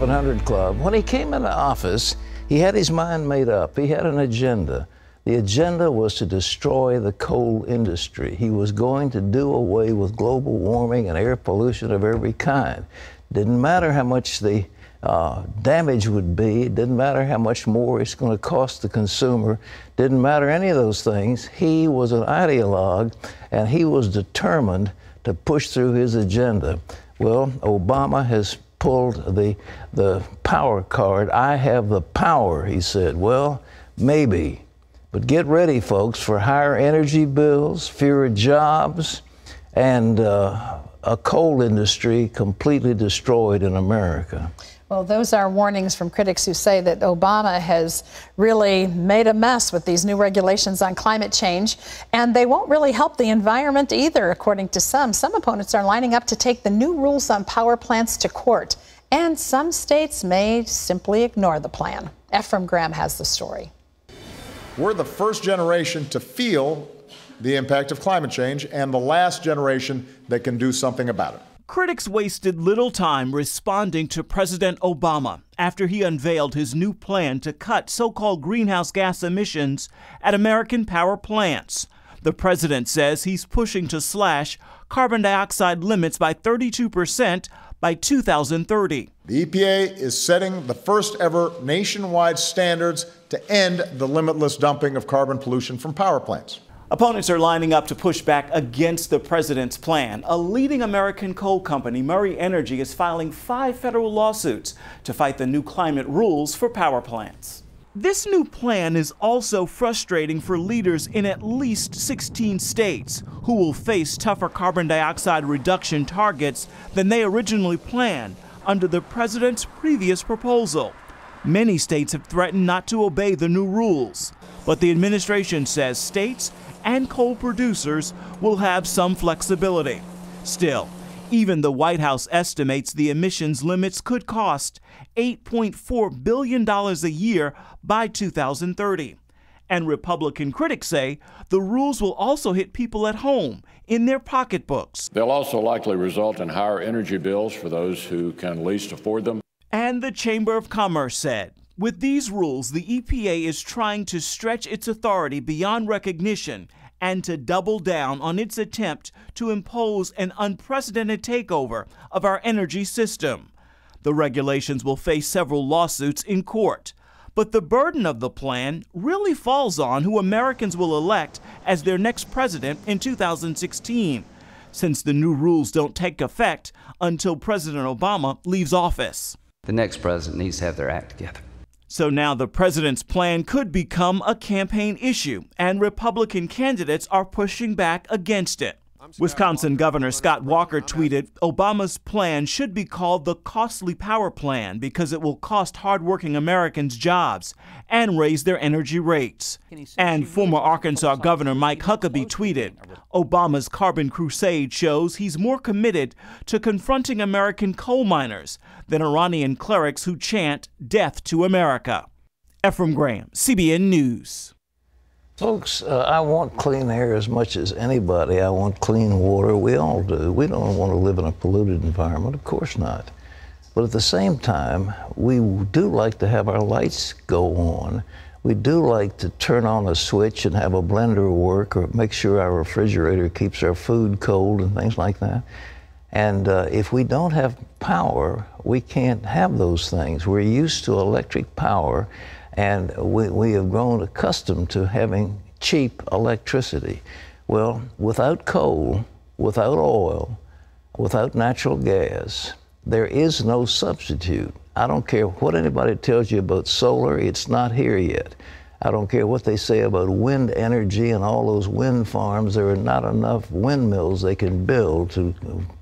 100 Club. When he came into office, he had his mind made up. He had an agenda. The agenda was to destroy the coal industry. He was going to do away with global warming and air pollution of every kind. Didn't matter how much the damage would be. It didn't matter how much more it's going to cost the consumer. Didn't matter any of those things. He was an ideologue, and he was determined to push through his agenda. Well, Obama has pulled the power card. I have the power, he said. Well, maybe. But get ready, folks, for higher energy bills, fewer jobs, and a coal industry completely destroyed in America. Well, those are warnings from critics who say that Obama has really made a mess with these new regulations on climate change, and they won't really help the environment either, according to some. Some opponents are lining up to take the new rules on power plants to court, and some states may simply ignore the plan. Ephraim Graham has the story. We're the first generation to feel the impact of climate change and the last generation that can do something about it. Critics wasted little time responding to President Obama after he unveiled his new plan to cut so-called greenhouse gas emissions at American power plants. The president says he's pushing to slash carbon dioxide limits by 32% by 2030. The EPA is setting the first ever nationwide standards to end the limitless dumping of carbon pollution from power plants. Opponents are lining up to push back against the president's plan. A leading American coal company, Murray Energy, is filing 5 federal lawsuits to fight the new climate rules for power plants. This new plan is also frustrating for leaders in at least 16 states who will face tougher carbon dioxide reduction targets than they originally planned under the president's previous proposal. Many states have threatened not to obey the new rules, but the administration says states and coal producers will have some flexibility. Still, even the White House estimates the emissions limits could cost $8.4 billion a year by 2030. And Republican critics say the rules will also hit people at home in their pocketbooks. They'll also likely result in higher energy bills for those who can least afford them. And the Chamber of Commerce said, with these rules, the EPA is trying to stretch its authority beyond recognition and to double down on its attempt to impose an unprecedented takeover of our energy system. The regulations will face several lawsuits in court, but the burden of the plan really falls on who Americans will elect as their next president in 2016, since the new rules don't take effect until President Obama leaves office. The next president needs to have their act together. So now the president's plan could become a campaign issue, and Republican candidates are pushing back against it. Wisconsin Governor Scott Walker tweeted, Obama's plan should be called the costly power plan because it will cost hardworking Americans jobs and raise their energy rates. And former Arkansas Governor Mike Huckabee tweeted, Obama's carbon crusade shows he's more committed to confronting American coal miners than Iranian clerics who chant death to America. Ephraim Graham, CBN News. Folks, I want clean air as much as anybody. I want clean water. We all do. We don't want to live in a polluted environment. Of course not. But at the same time, we do like to have our lights go on. We do like to turn on a switch and have a blender work or make sure our refrigerator keeps our food cold and things like that. And if we don't have power, we can't have those things. We're used to electric power, and we have grown accustomed to having cheap electricity. Well, without coal, without oil, without natural gas, there is no substitute. I don't care what anybody tells you about solar, it's not here yet. I don't care what they say about wind energy and all those wind farms. There are not enough windmills they can build to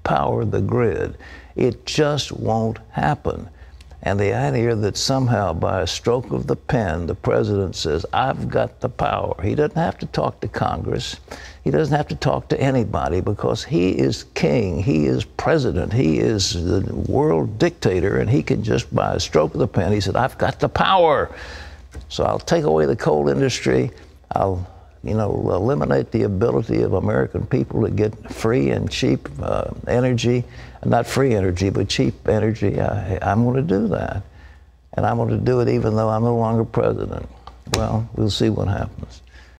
power the grid. It just won't happen. And the idea that somehow by a stroke of the pen, the president says, I've got the power. He doesn't have to talk to Congress. He doesn't have to talk to anybody because he is king. He is president. He is the world dictator, and he can just, by a stroke of the pen, he said, I've got the power. So I'll take away the coal industry. I'll eliminate the ability of American people to get free and cheap energy, not free energy, but cheap energy, I'm going to do that. And I'm going to do it even though I'm no longer president. Well, we'll see what happens.